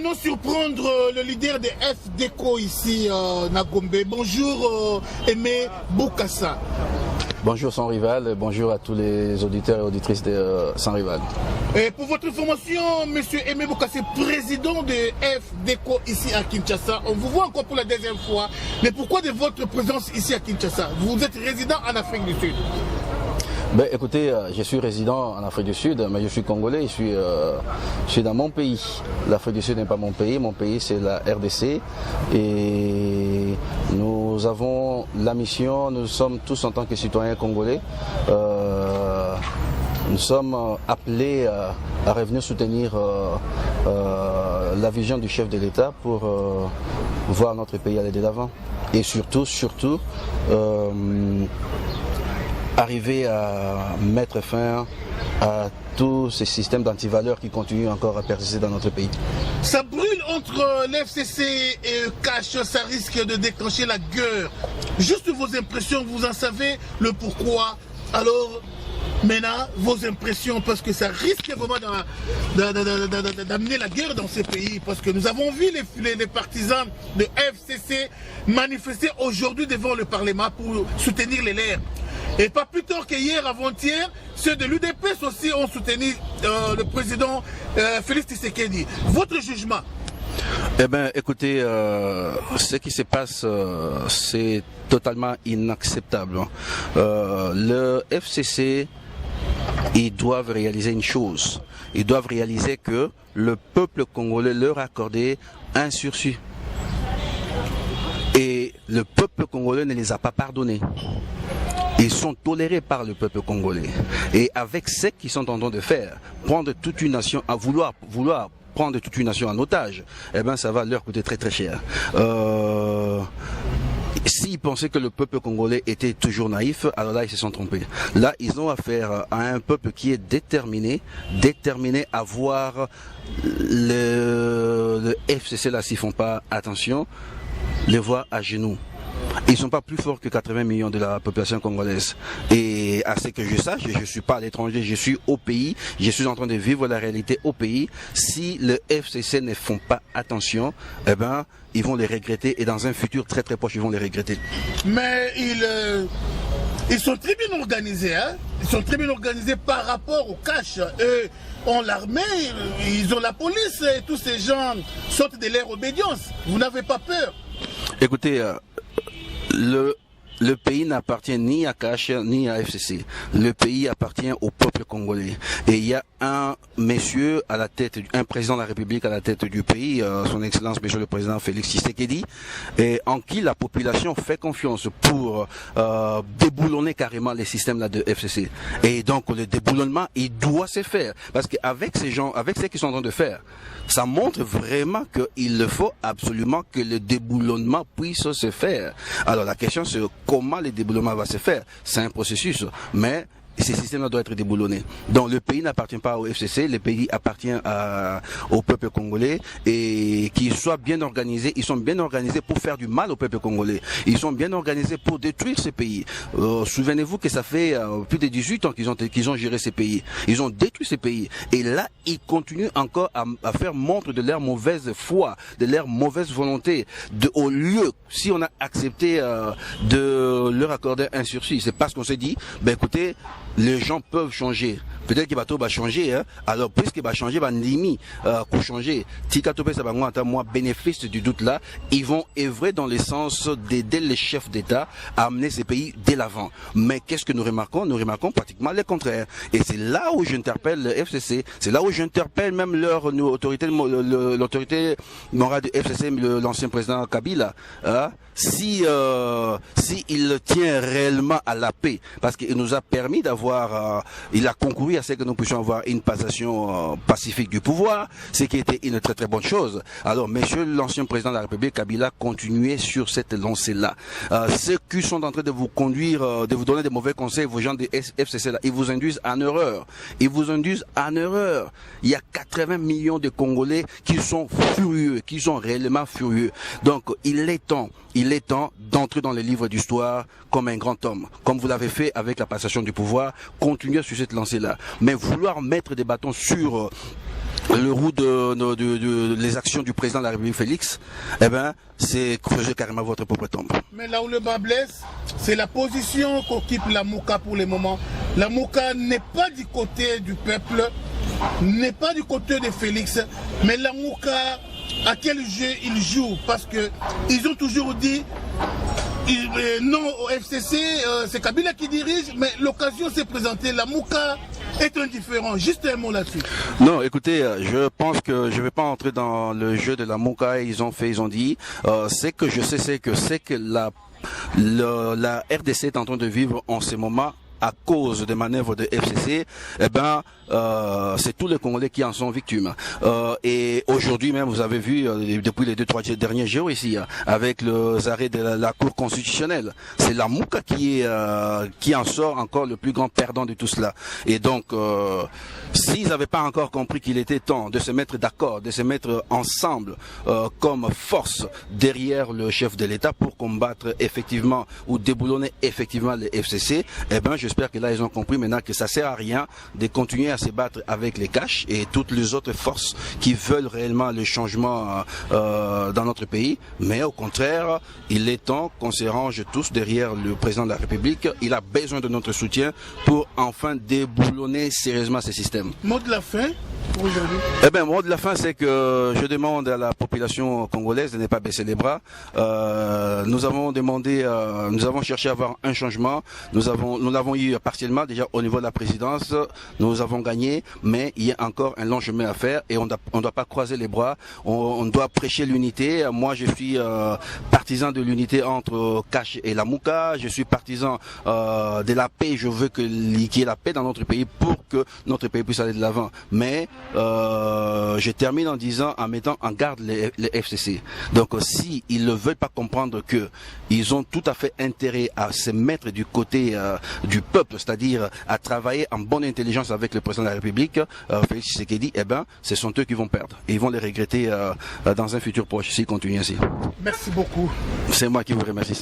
venons surprendre le leader de FDECO ici, Nagombe. Bonjour, Aimé Bokassa. Bonjour Sans Rival, bonjour à tous les auditeurs et auditrices de Sans Rival. Et pour votre information, monsieur Aimé Bokassa, président de FDECO ici à Kinshasa, on vous voit encore pour la deuxième fois. Mais pourquoi de votre présence ici à Kinshasa? Vous êtes résident en Afrique du Sud. Ben, écoutez, je suis résident en Afrique du Sud, mais je suis congolais, je suis dans mon pays. L'Afrique du Sud n'est pas mon pays c'est la RDC. Et nous avons la mission, nous sommes tous en tant que citoyens congolais, nous sommes appelés à revenir soutenir la vision du chef de l'État pour voir notre pays aller de l'avant. Et surtout, arriver à mettre fin à tous ces systèmes d'antivaleurs qui continuent encore à persister dans notre pays. Ça brûle entre l'FCC et Cash, ça risque de déclencher la guerre. Juste vos impressions, vous en savez le pourquoi. Alors, maintenant, vos impressions, parce que ça risque vraiment d'amener la guerre dans ces pays. Parce que nous avons vu les partisans de FCC manifester aujourd'hui devant le Parlement pour soutenir les leurs. Et pas plus tard qu'hier, avant-hier, ceux de l'UDPS aussi ont soutenu le président Félix Tshisekedi. Votre jugement? Eh bien, écoutez, ce qui se passe, c'est totalement inacceptable. Le FCC, ils doivent réaliser une chose. Ils doivent réaliser que le peuple congolais leur a accordé un sursis. Et le peuple congolais ne les a pas pardonnés. Ils sont tolérés par le peuple congolais. Et avec ce qu'ils sont en train de faire, prendre toute une nation, à vouloir prendre toute une nation en otage, eh ben ça va leur coûter très très cher. S'ils pensaient que le peuple congolais était toujours naïf, alors là ils se sont trompés. Là ils ont affaire à un peuple qui est déterminé à voir le FCC là, s'ils font pas attention, les voir à genoux. Ils ne sont pas plus forts que 80 millions de la population congolaise. Et à ce que je sache, je ne suis pas à l'étranger, je suis au pays, je suis en train de vivre la réalité au pays. Si le FCC ne font pas attention, eh ben, ils vont les regretter et dans un futur très très proche, ils vont les regretter. Mais ils sont très bien organisés, hein? Ils sont très bien organisés par rapport au cash. Eux ont l'armée, ils ont la police et tous ces gens sortent de leur obédience. Vous n'avez pas peur? Écoutez, le pays n'appartient ni à Cash ni à FCC. Le pays appartient au peuple congolais. Et il y a un monsieur à la tête, un président de la République à la tête du pays, son Excellence Monsieur le Président Félix Tshisekedi, et en qui la population fait confiance pour déboulonner carrément les systèmes là de FCC. Et donc le déboulonnement, il doit se faire. Parce qu'avec ces gens, avec ce qu'ils sont en train de faire, ça montre vraiment qu'il faut absolument que le déboulonnement puisse se faire. Alors la question c'est comment le déboulonnement va se faire. C'est un processus, mais ces systèmes doivent être déboulonnés. Donc le pays n'appartient pas au FCC, le pays appartient au peuple congolais et qu'ils soient bien organisés. Ils sont bien organisés pour faire du mal au peuple congolais. Ils sont bien organisés pour détruire ce pays. Souvenez-vous que ça fait plus de 18 ans qu'ils ont géré ces pays. Ils ont détruit ces pays. Et là, ils continuent encore à faire montre de leur mauvaise foi, de leur mauvaise volonté. Au lieu, si on a accepté de leur accorder un sursis, c'est parce qu'on s'est dit, ben écoutez, les gens peuvent changer. Peut-être que bateau va changer, hein. Alors puisqu'il va changer, va limite pour changer. Tikatopé ça va moi bénéfice du doute là, ils vont œuvrer dans le sens d'aider les chefs d'État à amener ces pays dès l'avant. Mais qu'est-ce que nous remarquons? Nous remarquons pratiquement le contraire. Et c'est là où j'interpelle le FCC, c'est là où j'interpelle même l'autorité morale du FCC, l'ancien président Kabila, hein. Si il tient réellement à la paix, parce qu'il nous a permis d'avoir, il a concouru à ce que nous puissions avoir une passation pacifique du pouvoir, ce qui était une très très bonne chose. Alors, monsieur l'ancien président de la République, Kabila, continuez sur cette lancée-là. Ceux qui sont en train de vous conduire, de vous donner des mauvais conseils, vos gens des FCC là, ils vous induisent en erreur. Ils vous induisent en erreur. Il y a 80 millions de Congolais qui sont furieux, qui sont réellement furieux. Donc, il est temps d'entrer dans les livres d'histoire comme un grand homme, comme vous l'avez fait avec la passation du pouvoir. Continuez sur cette lancée-là. Mais vouloir mettre des bâtons sur le roue les actions du président de la République Félix, eh ben, c'est creuser carrément votre propre tombe. Mais là où le bas blesse, c'est la position qu'occupe la Mouka pour le moment. La Mouka n'est pas du côté du peuple, n'est pas du côté de Félix, mais la Mouka, à quel jeu il joue? Parce que ils ont toujours dit non au FCC, c'est Kabila qui dirige, mais l'occasion s'est présentée. La Mouka est indifférent. Juste un mot là-dessus. Non, écoutez, je pense que je vais pas entrer dans le jeu de la Mouka. Ils ont dit. C'est que je sais, c'est que la RDC est en train de vivre en ce moment à cause des manœuvres de FCC, eh ben, c'est tous les Congolais qui en sont victimes. Et aujourd'hui même, vous avez vu, depuis les 2-3 derniers jours ici, avec les arrêts de la Cour constitutionnelle, c'est la Mouka qui en sort encore le plus grand perdant de tout cela. Et donc, s'ils n'avaient pas encore compris qu'il était temps de se mettre d'accord, de se mettre ensemble comme force derrière le chef de l'État pour combattre effectivement ou déboulonner effectivement les FCC, eh ben, j'espère que là ils ont compris maintenant que ça sert à rien de continuer à se battre avec les caches et toutes les autres forces qui veulent réellement le changement dans notre pays, mais au contraire, il est temps qu'on se range tous derrière le président de la République. Il a besoin de notre soutien pour enfin déboulonner sérieusement ces systèmes. Mot de la fin pour aujourd'hui. Eh bien, mot de la fin, c'est que je demande à la population congolaise de ne pas baisser les bras. Nous avons demandé, nous avons cherché à avoir un changement. Nous l'avons eu partiellement déjà au niveau de la présidence. Nous avons gagné, mais il y a encore un long chemin à faire et on ne doit pas croiser les bras. On doit prêcher l'unité. Moi, je suis partisan de l'unité entre Cash et la Mouka. Je suis partisan de la paix. Je veux qu'il y ait la paix dans notre pays pour que notre pays puisse aller de l'avant. Mais je termine en mettant en garde les FCC. Donc, si ils ne veulent pas comprendre que ils ont tout à fait intérêt à se mettre du côté du peuple, c'est-à-dire à travailler en bonne intelligence avec le président de la République, Félix Tshisekedi, eh ben, ce sont eux qui vont perdre. Et ils vont les regretter dans un futur proche s'ils continuent ainsi. Merci beaucoup. C'est moi qui vous remercie.